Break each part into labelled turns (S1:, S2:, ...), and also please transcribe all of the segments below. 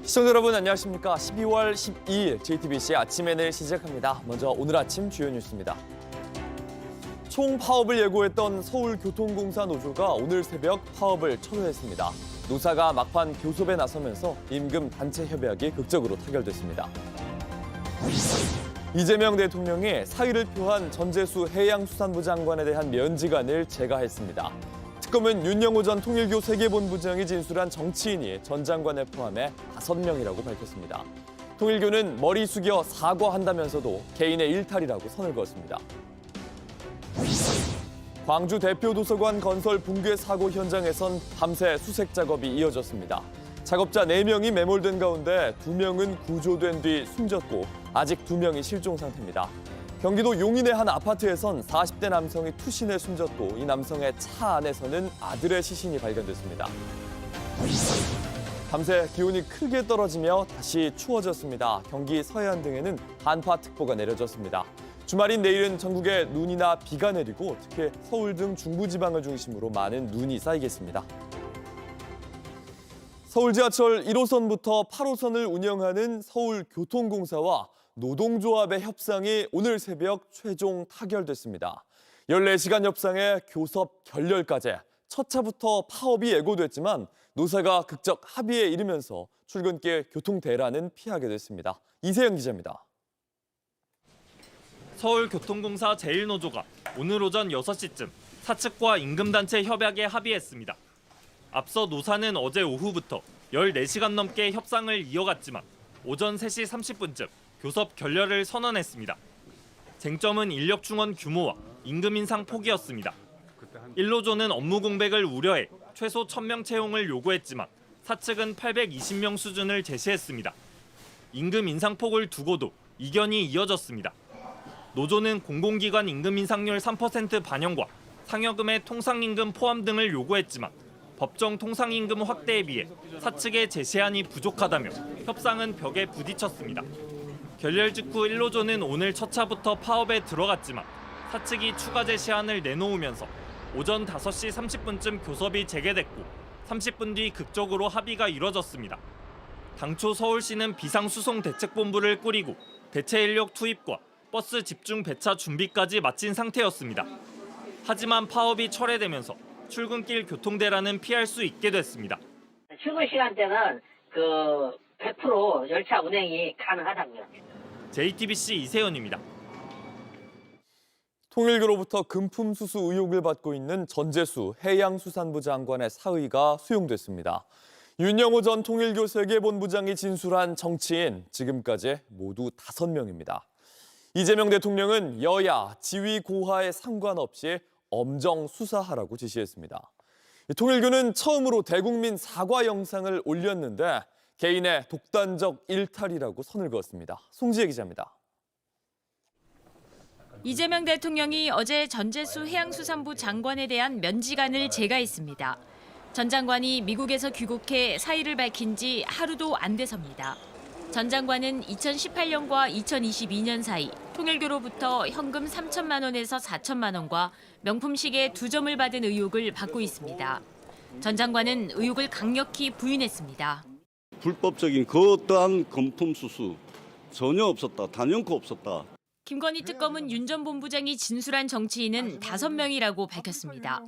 S1: 시청자 여러분 안녕하십니까. 12월 12일 JTBC 아침엔을 시작합니다. 먼저 오늘 아침 주요 뉴스입니다. 총파업을 예고했던 서울교통공사 노조가 오늘 새벽 파업을 철회했습니다. 노사가 막판 교섭에 나서면서 임금 단체 협약이 극적으로 타결됐습니다. 이재명 대통령이 사의를 표한 전재수 해양수산부 장관에 대한 면직안을 제거했습니다. 특검은 윤영호 전 통일교 세계본부장이 진술한 정치인이 전 장관을 포함해 5명이라고 밝혔습니다. 통일교는 머리 숙여 사과한다면서도 개인의 일탈이라고 선을 그었습니다. 광주 대표 도서관 건설 붕괴 사고 현장에선 밤새 수색 작업이 이어졌습니다. 작업자 4명이 매몰된 가운데 2명은 구조된 뒤 숨졌고 아직 2명이 실종 상태입니다. 경기도 용인의 한 아파트에선 40대 남성이 투신해 숨졌고 이 남성의 차 안에서는 아들의 시신이 발견됐습니다. 밤새 기온이 크게 떨어지며 다시 추워졌습니다. 경기 서해안 등에는 한파특보가 내려졌습니다. 주말인 내일은 전국에 눈이나 비가 내리고 특히 서울 등 중부지방을 중심으로 많은 눈이 쌓이겠습니다. 서울지하철 1호선부터 8호선을 운영하는 서울교통공사와 노동조합의 협상이 오늘 새벽 최종 타결됐습니다. 14시간 협상에 교섭 결렬까지 첫 차부터 파업이 예고됐지만 노사가 극적 합의에 이르면서 출근길 교통 대란은 피하게 됐습니다. 이세영 기자입니다.
S2: 서울교통공사 제1노조가 오늘 오전 6시쯤 사측과 임금단체 협약에 합의했습니다. 앞서 노사는 어제 오후부터 14시간 넘게 협상을 이어갔지만 오전 3시 30분쯤 교섭 결렬을 선언했습니다. 쟁점은 인력 충원 규모와 임금 인상 폭이었습니다. 1노조는 업무 공백을 우려해 최소 1000명 채용을 요구했지만 사측은 820명 수준을 제시했습니다. 임금 인상 폭을 두고도 이견이 이어졌습니다. 노조는 공공기관 임금 인상률 3% 반영과 상여금의 통상임금 포함 등을 요구했지만 법정 통상임금 확대에 비해 사측의 제시안이 부족하다며 협상은 벽에 부딪혔습니다. 결렬 직후 1노조는 오늘 첫 차부터 파업에 들어갔지만 사측이 추가 제시안을 내놓으면서 오전 5시 30분쯤 교섭이 재개됐고 30분 뒤 극적으로 합의가 이뤄졌습니다. 당초 서울시는 비상수송대책본부를 꾸리고 대체 인력 투입과 버스 집중 배차 준비까지 마친 상태였습니다. 하지만 파업이 철회되면서 출근길 교통대란은 피할 수 있게 됐습니다.
S3: 출근 시간대는 100% 열차 운행이 가능하다고요.
S2: JTBC 이세연입니다.
S1: 통일교로부터 금품 수수 의혹을 받고 있는 전재수 해양수산부 장관의 사의가 수용됐습니다. 윤영호 전 통일교 세계본부장이 진술한 정치인 지금까지 모두 5명입니다. 이재명 대통령은 여야, 지위 고하에 상관없이 엄정 수사하라고 지시했습니다. 통일교는 처음으로 대국민 사과 영상을 올렸는데 개인의 독단적 일탈이라고 선을 그었습니다. 송지혜 기자입니다.
S4: 이재명 대통령이 어제 전재수 해양수산부 장관에 대한 면직안을 제거했습니다. 전 장관이 미국에서 귀국해 사의를 밝힌 지 하루도 안 돼서입니다. 전 장관은 2018년과 2022년 사이 통일교로부터 현금 3천만 원에서 4천만 원과 명품 시계 2점을 받은 의혹을 받고 있습니다. 전 장관은 의혹을 강력히 부인했습니다.
S5: 불법적인 그 어떠한 금품 수수 전혀 없었다. 단연코 없었다.
S4: 김건희 특검은 윤 전 본부장이 진술한 정치인은 5명이라고 밝혔습니다.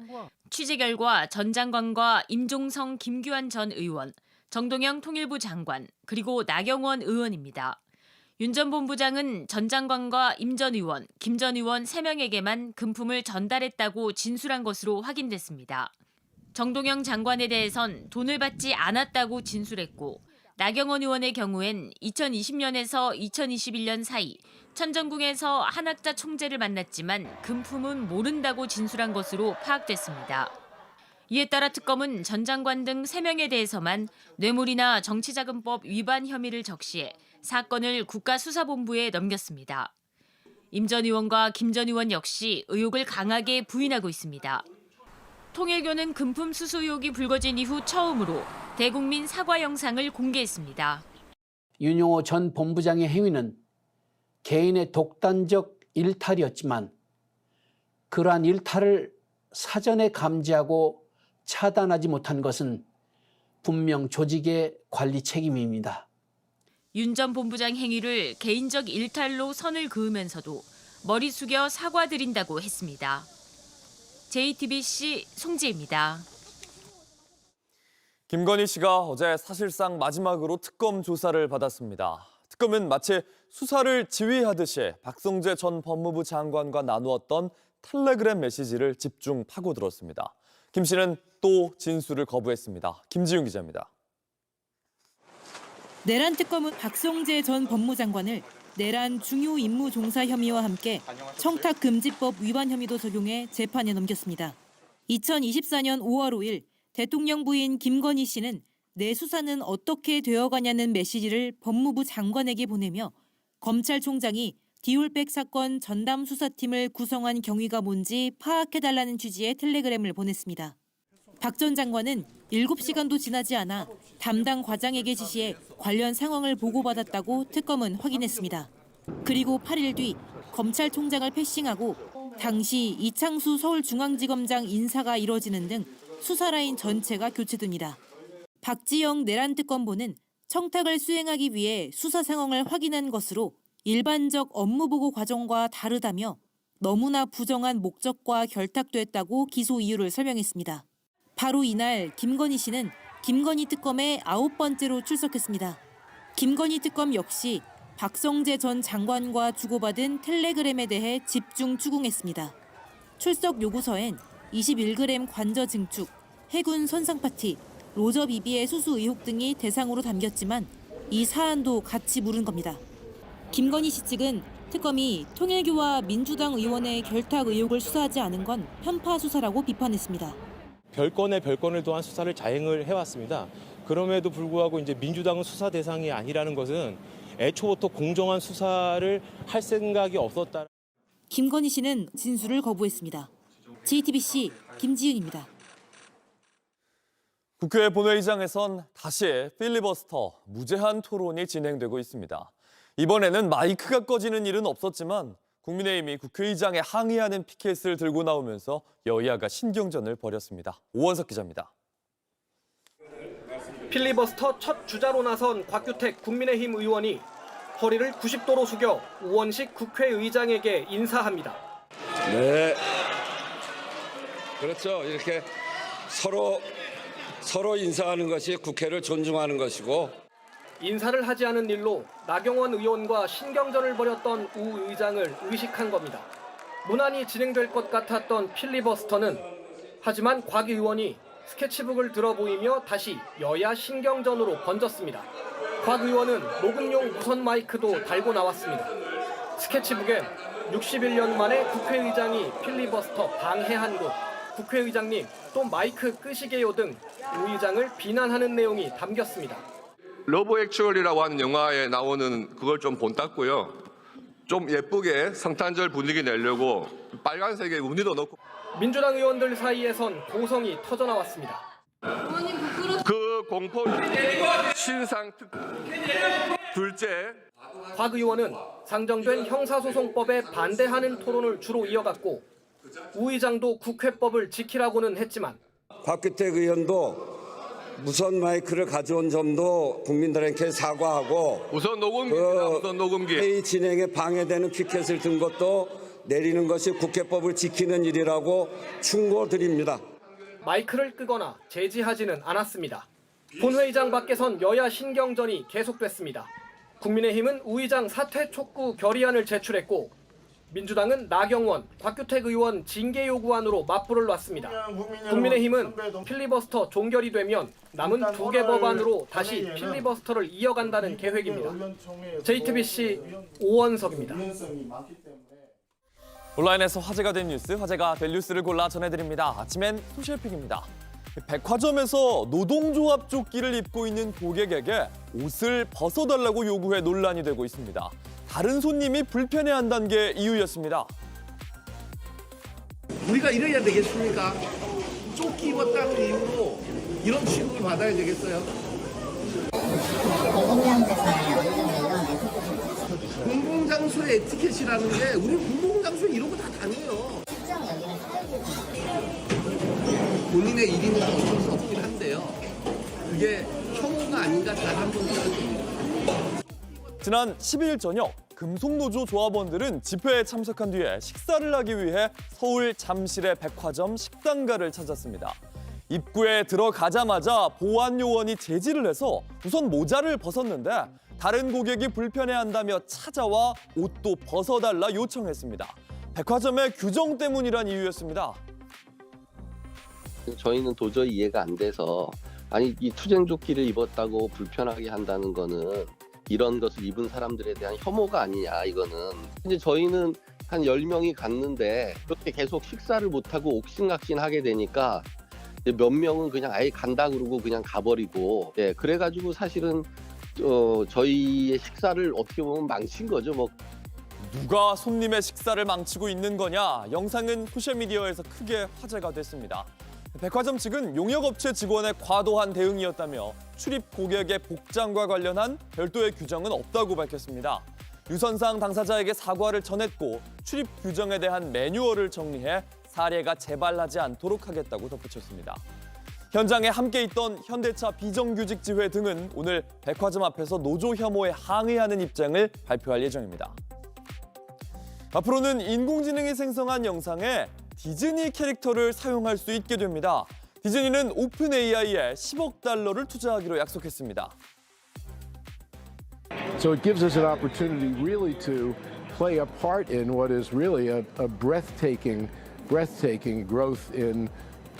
S4: 취재 결과 전 장관과 임종성, 김규환 전 의원, 정동영 통일부 장관, 그리고 나경원 의원입니다. 윤 전 본부장은 전 장관과 임 전 의원, 김 전 의원 3명에게만 금품을 전달했다고 진술한 것으로 확인됐습니다. 정동영 장관에 대해선 돈을 받지 않았다고 진술했고 나경원 의원의 경우엔 2020년에서 2021년 사이 천정궁에서 한학자 총재를 만났지만 금품은 모른다고 진술한 것으로 파악됐습니다. 이에 따라 특검은 전 장관 등 3명에 대해서만 뇌물이나 정치자금법 위반 혐의를 적시해 사건을 국가수사본부에 넘겼습니다. 임 전 의원과 김 전 의원 역시 의혹을 강하게 부인하고 있습니다. 통일교는 금품 수수 의혹이 불거진 이후 처음으로 대국민 사과 영상을 공개했습니다.
S6: 윤영호 전 본부장의 행위는 개인의 독단적 일탈이었지만 그러한 일탈을 사전에 감지하고 차단하지 못한 것은 분명 조직의 관리 책임입니다.
S4: 윤 전 본부장 행위를 개인적 일탈로 선을 그으면서도 머리 숙여 사과드린다고 했습니다. JTBC 송지혜입니다.
S1: 김건희 씨가 어제 사실상 마지막으로 특검 조사를 받았습니다. 특검은 마치 수사를 지휘하듯이 박성재 전 법무부 장관과 나누었던 텔레그램 메시지를 집중 파고들었습니다. 김 씨는 또 진술을 거부했습니다. 김지윤 기자입니다.
S7: 내란 특검은 박성재 전 법무장관을 내란 중요 임무 종사 혐의와 함께 청탁금지법 위반 혐의도 적용해 재판에 넘겼습니다. 2024년 5월 5일 대통령 부인 김건희 씨는 내 수사는 어떻게 되어가냐는 메시지를 법무부 장관에게 보내며 검찰총장이 디올백 사건 전담 수사팀을 구성한 경위가 뭔지 파악해달라는 취지의 텔레그램을 보냈습니다. 박 전 장관은 7시간도 지나지 않아 담당 과장에게 지시해 관련 상황을 보고받았다고 특검은 확인했습니다. 그리고 8일 뒤 검찰총장을 패싱하고 당시 이창수 서울중앙지검장 인사가 이뤄지는 등 수사라인 전체가 교체됩니다. 박지영 내란특검보는 청탁을 수행하기 위해 수사 상황을 확인한 것으로 일반적 업무보고 과정과 다르다며 너무나 부정한 목적과 결탁됐다고 기소 이유를 설명했습니다. 바로 이날 김건희 씨는 김건희 특검에 9번째로 출석했습니다. 김건희 특검 역시 박성재 전 장관과 주고받은 텔레그램에 대해 집중 추궁했습니다. 출석 요구서엔 21g 관저 증축, 해군 선상 파티, 로저 비비의 수수 의혹 등이 대상으로 담겼지만 이 사안도 같이 물은 겁니다. 김건희 씨 측은 특검이 통일교와 민주당 의원의 결탁 의혹을 수사하지 않은 건 편파 수사라고 비판했습니다.
S8: 별건의 별건을 더한 수사를 자행을 해왔습니다. 그럼에도 불구하고 이제 민주당은 수사 대상이 아니라는 것은 애초부터 공정한 수사를 할 생각이 없었다.
S7: 김건희 씨는 진술을 거부했습니다. JTBC 김지윤입니다.
S1: 국회 본회의장에선 다시 필리버스터, 무제한 토론이 진행되고 있습니다. 이번에는 마이크가 꺼지는 일은 없었지만 국민의힘이 국회의장에 항의하는 피켓을 들고 나오면서 여야가 신경전을 벌였습니다. 오원석 기자입니다.
S9: 필리버스터 첫 주자로 나선 곽규택 국민의힘 의원이 허리를 90도로 숙여 우원식 국회의장에게 인사합니다.
S10: 네, 그렇죠. 이렇게 서로 인사하는 것이 국회를 존중하는 것이고.
S9: 인사를 하지 않은 일로 나경원 의원과 신경전을 벌였던 우 의장을 의식한 겁니다. 무난히 진행될 것 같았던 필리버스터는 하지만 곽 의원이 스케치북을 들어 보이며 다시 여야 신경전으로 번졌습니다. 곽 의원은 녹음용 무선 마이크도 달고 나왔습니다. 스케치북엔 61년 만에 국회의장이 필리버스터 방해한 곳, 국회의장님 또 마이크 끄시게요 등 우 의장을 비난하는 내용이 담겼습니다.
S11: 러브 액츄얼이라고 하는 영화에 나오는 그걸 좀 본땄고요. 좀 예쁘게 성탄절 분위기 내려고 빨간색에 무늬도 넣고.
S9: 민주당 의원들 사이에선 고성이 터져나왔습니다.
S11: 그 공포 신상 둘째.
S9: 곽 의원은 상정된 형사소송법에 반대하는 토론을 주로 이어갔고 우 의장도 국회법을 지키라고는 했지만
S10: 곽규택 의원도 무선 마이크를 가져온 점도 국민들에게 사과하고
S11: 우선 녹음기입니다. 우선 녹음기.
S10: 회의 진행에 방해되는 피켓을 든 것도 내리는 것이 국회법을 지키는 일이라고 충고드립니다.
S9: 마이크를 끄거나 제지하지는 않았습니다. 본회의장 밖에선 여야 신경전이 계속됐습니다. 국민의힘은 우 의장 사퇴 촉구 결의안을 제출했고 민주당은 나경원, 곽규택 의원 징계 요구안으로 맞불을 놨습니다. 국민의힘은 필리버스터 종결이 되면 남은 2개 법안으로 다시 필리버스터를 이어간다는 계획입니다. JTBC 오원석입니다.
S1: 온라인에서 화제가 된 뉴스, 화제가 될 뉴스를 골라 전해드립니다. 아침엔 소셜픽입니다. 백화점에서 노동조합 조끼를 입고 있는 고객에게 옷을 벗어달라고 요구해 논란이 되고 있습니다. 다른 손님이 불편해한다는 게 이유였습니다.
S12: 우리가 이래야 되겠습니까? 조끼 입었다는 이유로 이런 취급을 받아야 되겠어요? 공공장소의 에티켓이라는 게 우리 공공장소에 이러고 다 다녀요. 본인의 일이면 어쩔 수 없긴 한데요. 그게 혐오가 아닌가 단 한 번 생각합니다.
S1: 지난 12일 저녁 금속노조 조합원들은 집회에 참석한 뒤에 식사를 하기 위해 서울 잠실의 백화점 식당가를 찾았습니다. 입구에 들어가자마자 보안 요원이 제지를 해서 우선 모자를 벗었는데 다른 고객이 불편해한다며 찾아와 옷도 벗어달라 요청했습니다. 백화점의 규정 때문이란 이유였습니다.
S13: 저희는 도저히 이해가 안 돼서 아니 이 투쟁조끼를 입었다고 불편하게 한다는 거는 이런 것을 입은 사람들에 대한 혐오가 아니냐 이거는. 이제 저희는 한 10명이 갔는데 그렇게 계속 식사를 못하고 옥신각신하게 되니까 몇 명은 그냥 아예 간다 그러고 그냥 가버리고 그래가지고 사실은 저희의 식사를 어떻게 보면 망친 거죠. 뭐.
S1: 누가 손님의 식사를 망치고 있는 거냐? 영상은 소셜미디어에서 크게 화제가 됐습니다. 백화점 측은 용역업체 직원의 과도한 대응이었다며 출입 고객의 복장과 관련한 별도의 규정은 없다고 밝혔습니다. 유선상 당사자에게 사과를 전했고 출입 규정에 대한 매뉴얼을 정리해 사례가 재발하지 않도록 하겠다고 덧붙였습니다. 현장에 함께 있던 현대차 비정규직 지회 등은 오늘 백화점 앞에서 노조 혐오에 항의하는 입장을 발표할 예정입니다. 앞으로는 인공지능이 생성한 영상에 디즈니 캐릭터를 사용할 수 있게 됩니다. 디즈니는 오픈 AI에 10억 달러를 투자하기로 약속했습니다.
S14: So it gives us an opportunity really to play a part in what is really a breathtaking growth in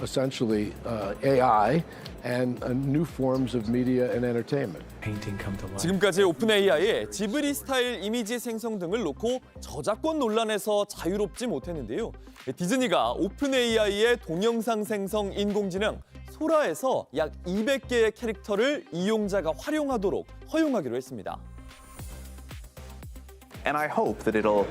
S14: essentially AI and new forms of media and entertainment.
S1: 지금까지 오픈 AI에 지브리 스타일 이미지 생성 등을 놓고 저작권 논란에서 자유롭지 못했는데요. 디즈니가 오픈 AI의 동영상 생성 인공지능 소라에서 약 200개의 캐릭터를 이용자가 활용하도록 허용하기로 했습니다.
S15: And I hope that it'll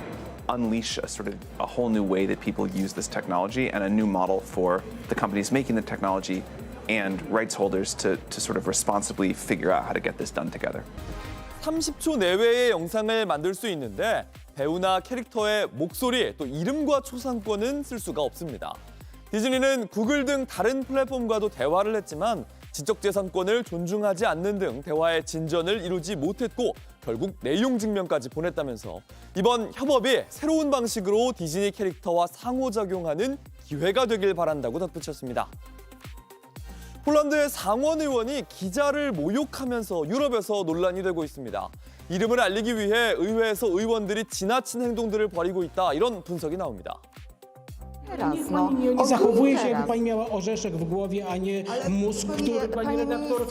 S15: unleash a whole new way that people use this technology and a new model for the companies making the technology and rights holders to sort of responsibly figure out how to get this done together.
S1: 30초 내외의 영상을 만들 수 있는데 배우나 캐릭터의 목소리 또 이름과 초상권은 쓸 수가 없습니다. 디즈니는 구글 등 다른 플랫폼과도 대화를 했지만 지적재산권을 존중하지 않는 등 대화의 진전을 이루지 못했고 결국 내용 증명까지 보냈다면서 이번 협업이 새로운 방식으로 디즈니 캐릭터와 상호작용하는 기회가 되길 바란다고 덧붙였습니다. 폴란드의 상원 의원이 기자를 모욕하면서 유럽에서 논란이 되고 있습니다. 이름을 알리기 위해 의회에서 의원들이 지나친 행동들을 벌이고 있다 이런 분석이 나옵니다.
S16: Zachowuje się, jakby pani miała orzeszek w głowie, a nie mózg, który pani redaktor...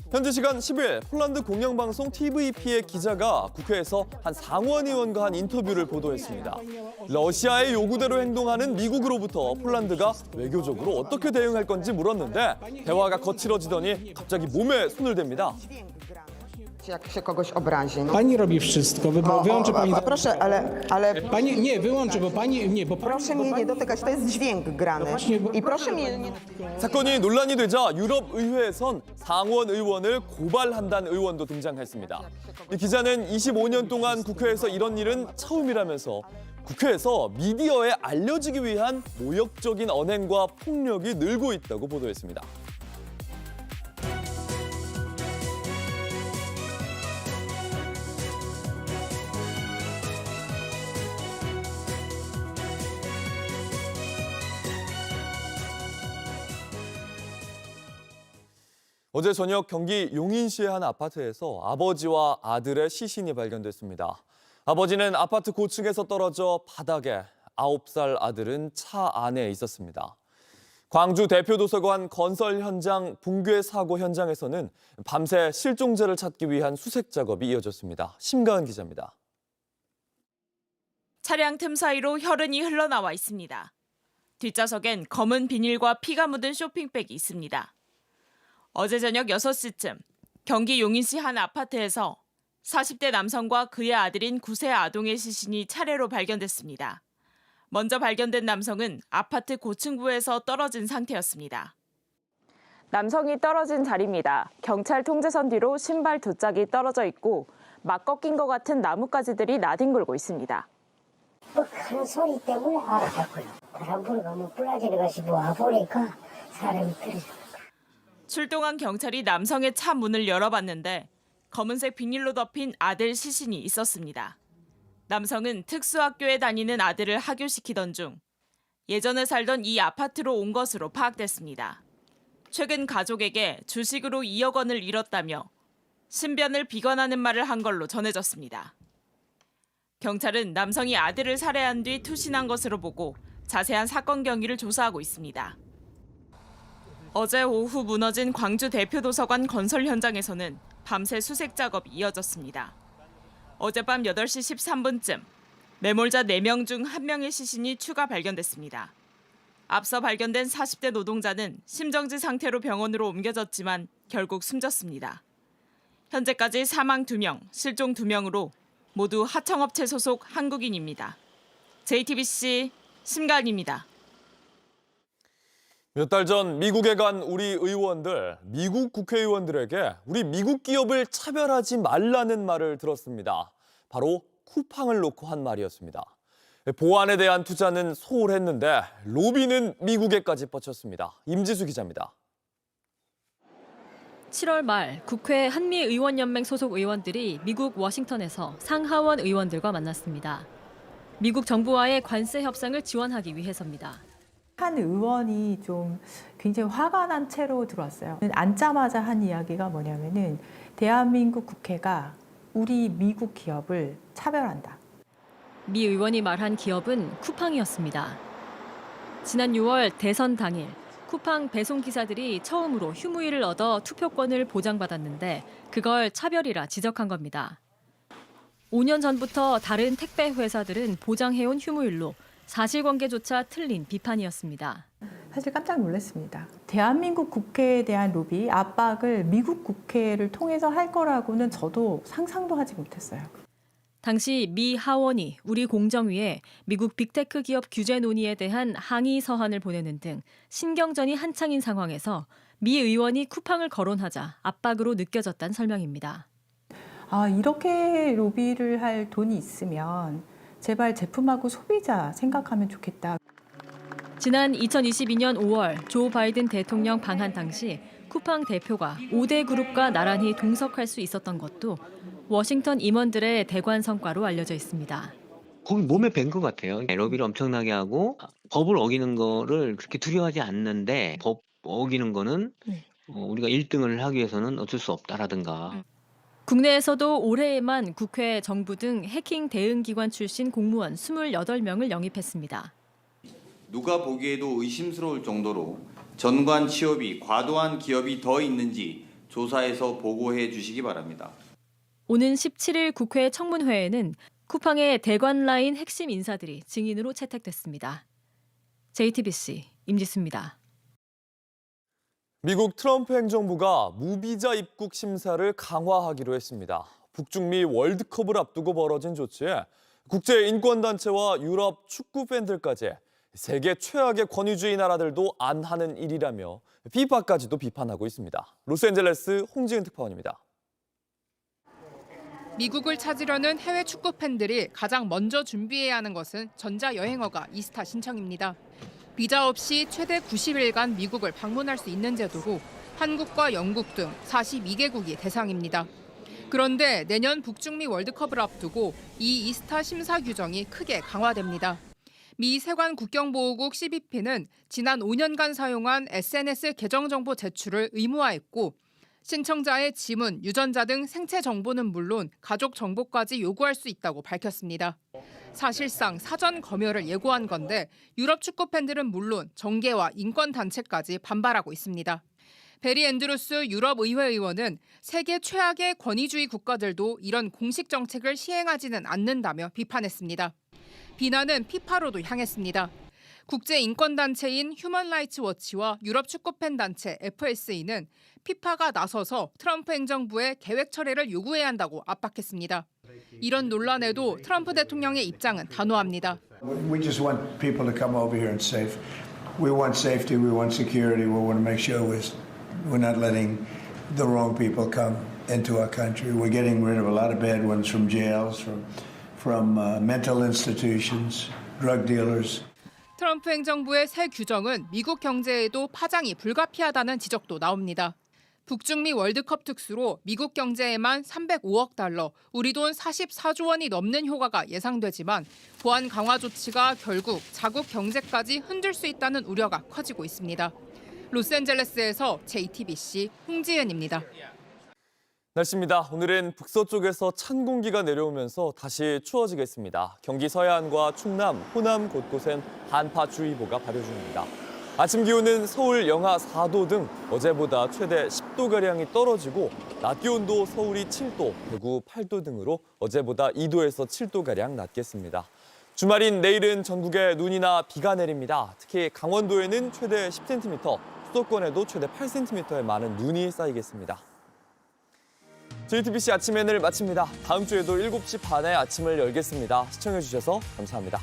S1: 현지 시간 10일 폴란드 공영방송 TVP의 기자가 국회에서 한 상원 의원과 한 인터뷰를 보도했습니다. 러시아의 요구대로 행동하는 미국으로부터 폴란드가 외교적으로 어떻게 대응할 건지 물었는데 대화가 거칠어지더니 갑자기 몸에 손을 댑니다.
S16: Pani robi wszystko, wyłączy pani... Proszę, ale... Pani, nie, wyłączę, bo pani... Nie, bo proszę mnie nie dotykać, to jest dźwięk grany. I proszę mnie nie...
S1: 사건이 논란이 되자 유럽 의회에선 상원 의원을 고발한다는 의원도 등장했습니다. 이 기자는 25년 동안 국회에서 이런 일은 처음이라면서 국회에서 미디어에 알려지기 위한 모욕적인 언행과 폭력이 늘고 있다고 보도했습니다. 어제 저녁 경기 용인시의 한 아파트에서 아버지와 아들의 시신이 발견됐습니다. 아버지는 아파트 고층에서 떨어져 바닥에, 9살 아들은 차 안에 있었습니다. 광주 대표도서관 건설 현장 붕괴 사고 현장에서는 밤새 실종자를 찾기 위한 수색 작업이 이어졌습니다. 심가은 기자입니다.
S4: 차량 틈 사이로 혈흔이 흘러나와 있습니다. 뒷좌석엔 검은 비닐과 피가 묻은 쇼핑백이 있습니다. 어제 저녁 6시쯤 경기 용인시 한 아파트에서 40대 남성과 그의 아들인 9세 아동의 시신이 차례로 발견됐습니다. 먼저 발견된 남성은 아파트 고층부에서 떨어진 상태였습니다. 남성이 떨어진 자리입니다. 경찰 통제선 뒤로 신발 2짝이 떨어져 있고 막 꺾인 것 같은 나뭇가지들이 나뒹굴고 있습니다.
S17: 큰 소리 때문에 알아봤고요. 바람 불고 뭐 불나지는 것이 보니까 사람이 떨어져.
S4: 출동한 경찰이 남성의 차 문을 열어봤는데
S18: 검은색 비닐로 덮인 아들 시신이 있었습니다. 남성은 특수학교에 다니는 아들을 하교시키던 중 예전에 살던 이 아파트로 온 것으로 파악됐습니다. 최근 가족에게 주식으로 2억 원을 잃었다며 신변을 비관하는 말을 한 걸로 전해졌습니다. 경찰은 남성이 아들을 살해한 뒤 투신한 것으로 보고 자세한 사건 경위를 조사하고 있습니다. 어제 오후 무너진 광주 대표도서관 건설 현장에서는 밤새 수색 작업이 이어졌습니다. 어젯밤 8시 13분쯤 매몰자 4명 중 1명의 시신이 추가 발견됐습니다. 앞서 발견된 40대 노동자는 심정지 상태로 병원으로 옮겨졌지만 결국 숨졌습니다. 현재까지 사망 2명, 실종 2명으로 모두 하청업체 소속 한국인입니다. JTBC 심가은입니다.
S1: 몇 달 전 미국에 간 우리 의원들, 미국 국회의원들에게 우리 미국 기업을 차별하지 말라는 말을 들었습니다. 바로 쿠팡을 놓고 한 말이었습니다. 보안에 대한 투자는 소홀했는데 로비는 미국에까지 뻗쳤습니다. 임지수 기자입니다.
S19: 7월 말 국회 한미의원연맹 소속 의원들이 미국 워싱턴에서 상하원 의원들과 만났습니다. 미국 정부와의 관세 협상을 지원하기 위해서입니다.
S20: 한 의원이 좀 굉장히 화가 난 채로 들어왔어요. 앉자마자 한 이야기가 뭐냐면은 대한민국 국회가 우리 미국 기업을 차별한다.
S19: 미 의원이 말한 기업은 쿠팡이었습니다. 지난 6월 대선 당일 쿠팡 배송 기사들이 처음으로 휴무일을 얻어 투표권을 보장받았는데 그걸 차별이라 지적한 겁니다. 5년 전부터 다른 택배 회사들은 보장해온 휴무일로 사실관계조차 틀린 비판이었습니다.
S20: 사실 깜짝 놀랐습니다. 대한민국 국회에 대한 로비, 압박을 미국 국회를 통해서 할 거라고는 저도 상상도 하지 못했어요.
S19: 당시 미 하원이 우리 공정위에 미국 빅테크 기업 규제 논의에 대한 항의 서한을 보내는 등 신경전이 한창인 상황에서 미 의원이 쿠팡을 거론하자 압박으로 느껴졌다는 설명입니다.
S20: 이렇게 로비를 할 돈이 있으면 제발 제품하고 소비자 생각하면 좋겠다.
S19: 지난 2022년 5월 조 바이든 대통령 방한 당시 쿠팡 대표가 5대 그룹과 나란히 동석할 수 있었던 것도 워싱턴 임원들의 대관 성과로 알려져 있습니다.
S21: 거기 몸에 밴 것 같아요. 로비를 엄청나게 하고 법을 어기는 거를 그렇게 두려워하지 않는데 법 어기는 거는 우리가 1등을 하기 위해서는 어쩔 수 없다라든가.
S19: 국내에서도 올해에만 국회, 정부 등 해킹 대응기관 출신 공무원 28명을 영입했습니다.
S22: 누가 보기에도 의심스러울 정도로 전관 취업이 과도한 기업이 더 있는지 조사해서 보고해 주시기 바랍니다.
S19: 오는 17일 국회 청문회에는 쿠팡의 대관 라인 핵심 인사들이 증인으로 채택됐습니다. JTBC 임지수입니다.
S1: 미국 트럼프 행정부가 무비자 입국 심사를 강화하기로 했습니다. 북중미 월드컵을 앞두고 벌어진 조치에 국제인권단체와 유럽 축구 팬들까지 세계 최악의 권위주의 나라들도 안 하는 일이라며 피파까지도 비판하고 있습니다. 로스앤젤레스 홍지은 특파원입니다.
S23: 미국을 찾으려는 해외 축구 팬들이 가장 먼저 준비해야 하는 것은 전자여행어가 이스타 신청입니다. 비자 없이 최대 90일간 미국을 방문할 수 있는 제도로 한국과 영국 등 42개국이 대상입니다. 그런데 내년 북중미 월드컵을 앞두고 이 이스타 심사 규정이 크게 강화됩니다. 미 세관 국경보호국 CBP는 지난 5년간 사용한 SNS 계정 정보 제출을 의무화했고 신청자의 지문, 유전자 등 생체 정보는 물론 가족 정보까지 요구할 수 있다고 밝혔습니다. 사실상 사전 검열을 예고한 건데 유럽 축구 팬들은 물론 정계와 인권단체까지 반발하고 있습니다. 베리 앤드루스 유럽 의회 의원은 세계 최악의 권위주의 국가들도 이런 공식 정책을 시행하지는 않는다며 비판했습니다. 비난은 피파로도 향했습니다. 국제인권단체인 휴먼 라이츠 워치와 유럽 축구팬 단체 FSE는 피파가 나서서 트럼프 행정부에 계획 철회를 요구해야 한다고 압박했습니다. 이런 논란에도 트럼프 대통령의 입장은 단호합니다.
S24: We just want people to come over here and safe. We want safety, we want security. We want to make sure we're not letting the wrong people come into our country. We're getting rid of a lot of bad ones from jails, from mental institutions, drug dealers.
S23: 트럼프 행정부의 새 규정은 미국 경제에도 파장이 불가피하다는 지적도 나옵니다. 북중미 월드컵 특수로 미국 경제에만 305억 달러, 우리 돈 44조 원이 넘는 효과가 예상되지만 보안 강화 조치가 결국 자국 경제까지 흔들 수 있다는 우려가 커지고 있습니다. 로스앤젤레스에서 JTBC 홍지은입니다.
S1: 날씨입니다. 오늘은 북서쪽에서 찬 공기가 내려오면서 다시 추워지겠습니다. 경기 서해안과 충남, 호남 곳곳엔 한파주의보가 발효 중입니다. 아침 기온은 서울 영하 4도 등 어제보다 최대 10도가량이 떨어지고 낮 기온도 서울이 7도, 대구 8도 등으로 어제보다 2도에서 7도가량 낮겠습니다. 주말인 내일은 전국에 눈이나 비가 내립니다. 특히 강원도에는 최대 10cm, 수도권에도 최대 8cm의 많은 눈이 쌓이겠습니다. JTBC 아침 N을 마칩니다. 다음 주에도 7시 반에 아침을 열겠습니다. 시청해주셔서 감사합니다.